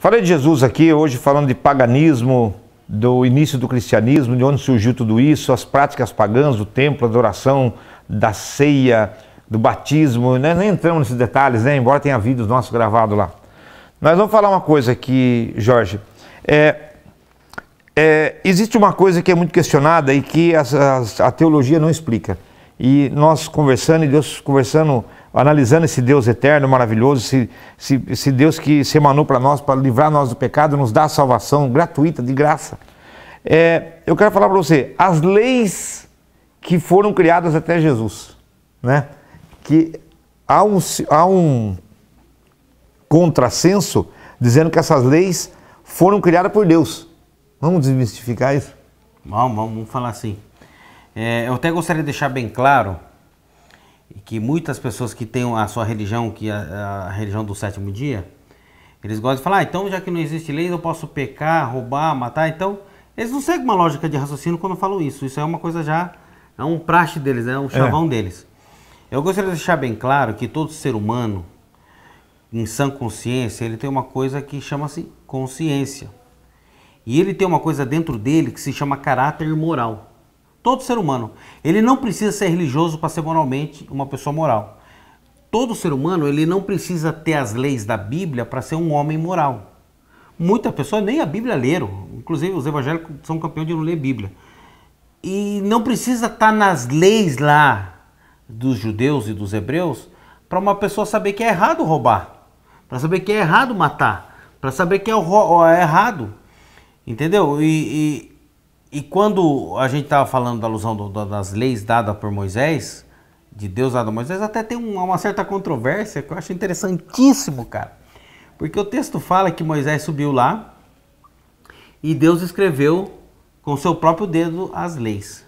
Falei de Jesus aqui hoje, falando de paganismo, do início do cristianismo, de onde surgiu tudo isso, as práticas pagãs do templo, a adoração, da ceia, do batismo, né? Nem entramos nesses detalhes, né? Embora tenha vídeos nossos gravados lá. Nós vamos falar uma coisa aqui, Jorge. Existe uma coisa que é muito questionada e que a teologia não explica. E nós conversando, e Deus conversando, analisando esse Deus eterno, maravilhoso, esse Deus que se emanou para nós, para livrar nós do pecado, nos dá a salvação gratuita, de graça. Eu quero falar para você, as leis que foram criadas até Jesus, né? Que há um contrassenso dizendo que essas leis foram criadas por Deus. Vamos desmistificar isso? Vamos falar assim. Eu até gostaria de deixar bem claro que muitas pessoas que têm a sua religião, que é a religião do sétimo dia, eles gostam de falar, então já que não existe lei, eu posso pecar, roubar, matar, então eles não seguem uma lógica de raciocínio quando falam isso. Isso é uma coisa já, é um praxe deles, é um chavão deles. Eu gostaria de deixar bem claro que todo ser humano, em sã consciência, ele tem uma coisa que chama-se consciência. E ele tem uma coisa dentro dele que se chama caráter moral. Todo ser humano. Ele não precisa ser religioso para ser moralmente uma pessoa moral. Todo ser humano, ele não precisa ter as leis da Bíblia para ser um homem moral. Muitas pessoas nem a Bíblia leram. Inclusive os evangélicos são campeões de não ler Bíblia. E não precisa estar nas leis lá dos judeus e dos hebreus para uma pessoa saber que é errado roubar. Para saber que é errado matar. Para saber que é errado. Entendeu? E quando a gente estava falando da alusão das leis dadas por Moisés, de Deus dado a Moisés, até tem uma certa controvérsia que eu acho interessantíssimo, cara. Porque o texto fala que Moisés subiu lá e Deus escreveu com seu próprio dedo as leis.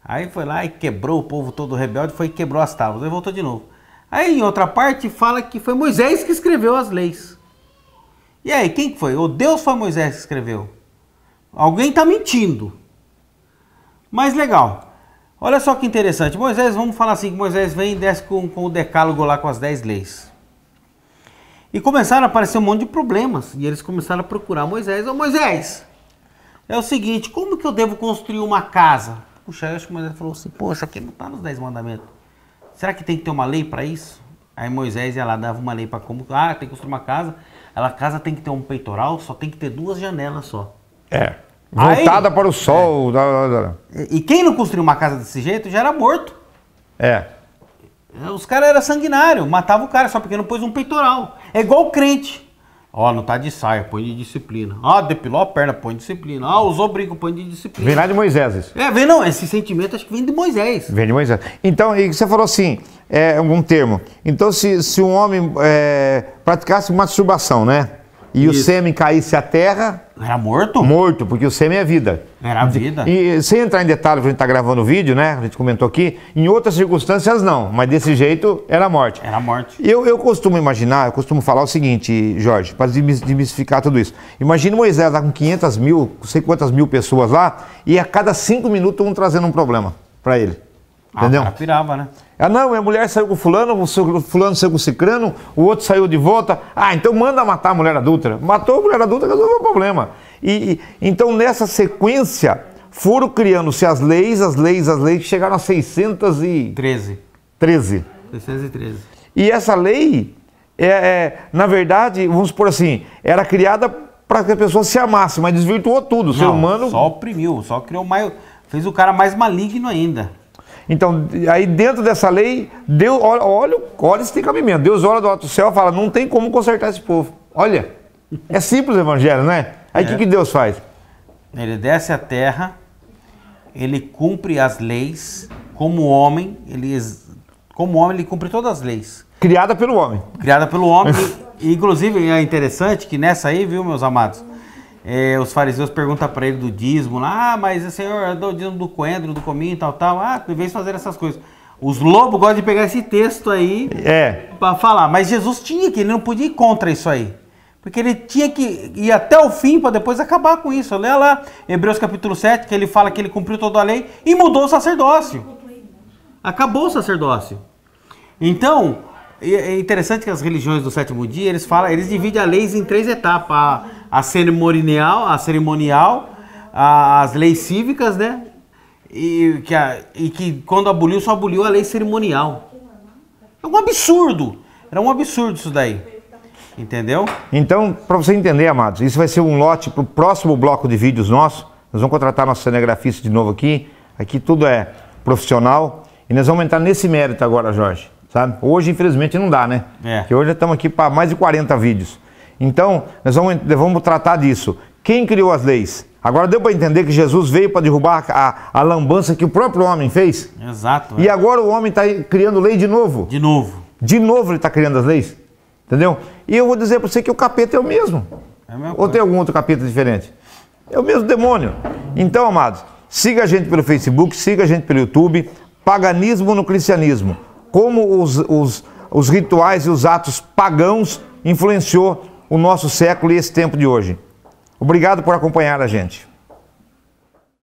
Aí foi lá e quebrou o povo todo rebelde, foi e quebrou as tábuas, aí voltou de novo. Aí em outra parte fala que foi Moisés que escreveu as leis. E aí, quem que foi? O Deus foi Moisés que escreveu? Alguém está mentindo. Mas legal. Olha só que interessante. Moisés, vamos falar assim, que Moisés vem e desce com o decálogo lá com as 10 leis. E começaram a aparecer um monte de problemas. E eles começaram a procurar Moisés. Ô Moisés, é o seguinte, como que eu devo construir uma casa? Puxa, eu acho que Moisés falou assim, poxa, aqui não está nos 10 mandamentos. Será que tem que ter uma lei para isso? Aí Moisés ia lá, dava uma lei para como... tem que construir uma casa. A casa tem que ter um peitoral, só tem que ter 2 janelas só. Voltada para o sol. E quem não construiu uma casa desse jeito já era morto. Os caras eram sanguinários, matavam o cara só porque não pôs um peitoral. É igual o crente. Não tá de saia, põe de disciplina. Depilou a perna, põe de disciplina. Usou brinco, põe de disciplina. Vem lá de Moisés isso. Não, esse sentimento acho que vem de Moisés. Vem de Moisés. Então, e você falou assim, um termo. Então, se um homem praticasse masturbação, né? E o sêmen caísse à terra... Era morto? Morto, porque o sêmen é vida. Era a vida. E sem entrar em detalhes, a gente está gravando o vídeo, né? A gente comentou aqui. Em outras circunstâncias, não. Mas desse jeito, era morte. Era morte. Eu costumo imaginar, eu costumo falar o seguinte, Jorge, para desmistificar tudo isso. Imagina Moisés lá com 500 mil, não sei quantas mil pessoas lá, e a cada 5 minutos um trazendo um problema para ele. Entendeu? O cara pirava, né? Não, a mulher saiu com fulano, o fulano saiu com cicrano, o outro saiu de volta. Então manda matar a mulher adúltera. Matou a mulher adúltera, resolveu o problema. Então nessa sequência foram criando-se as leis, que chegaram a 613. 613. E essa lei, na verdade, vamos supor assim, era criada para que a pessoa se amasse, mas desvirtuou tudo. O ser humano... só oprimiu, só criou mais... Fez o cara mais maligno ainda. Então, aí dentro dessa lei, Deus, olha esse tem cabimento. Deus olha do alto do céu e fala, não tem como consertar esse povo. Olha, é simples o evangelho, né? Aí o que Deus faz? Ele desce à terra, ele cumpre as leis, como homem, ele cumpre todas as leis. Criada pelo homem. Criada pelo homem, e inclusive é interessante que nessa aí, viu, meus amados, os fariseus perguntam para ele do dízimo lá, mas o senhor é do dízimo do coentro, do cominho e tal, em vez de fazer essas coisas. Os lobos gostam de pegar esse texto aí para falar, mas Jesus ele não podia ir contra isso aí. Porque ele tinha que ir até o fim para depois acabar com isso. Olha lá, Hebreus capítulo 7, que ele fala que ele cumpriu toda a lei e mudou o sacerdócio. Acabou o sacerdócio. Então, é interessante que as religiões do sétimo dia, eles dividem as leis em 3 etapas. A cerimonial, as leis cívicas, né? E que quando aboliu, só aboliu a lei cerimonial. É um absurdo. Era um absurdo isso daí. Entendeu? Então, para você entender, amados, isso vai ser um lote para o próximo bloco de vídeos nosso. Nós vamos contratar nosso cinegrafista de novo aqui. Aqui tudo é profissional. E nós vamos entrar nesse mérito agora, Jorge. Sabe? Hoje, infelizmente, não dá, né? Porque hoje estamos aqui para mais de 40 vídeos. Então, nós vamos tratar disso. Quem criou as leis? Agora deu para entender que Jesus veio para derrubar a lambança que o próprio homem fez? Exato. E agora o homem está criando lei de novo. De novo. De novo ele está criando as leis. Entendeu? E eu vou dizer para você que o capeta é o mesmo. Ou tem algum outro capeta diferente? É o mesmo demônio. Então, amados, siga a gente pelo Facebook, siga a gente pelo YouTube. Paganismo no cristianismo. Como os rituais e os atos pagãos influenciou o nosso século e esse tempo de hoje. Obrigado por acompanhar a gente.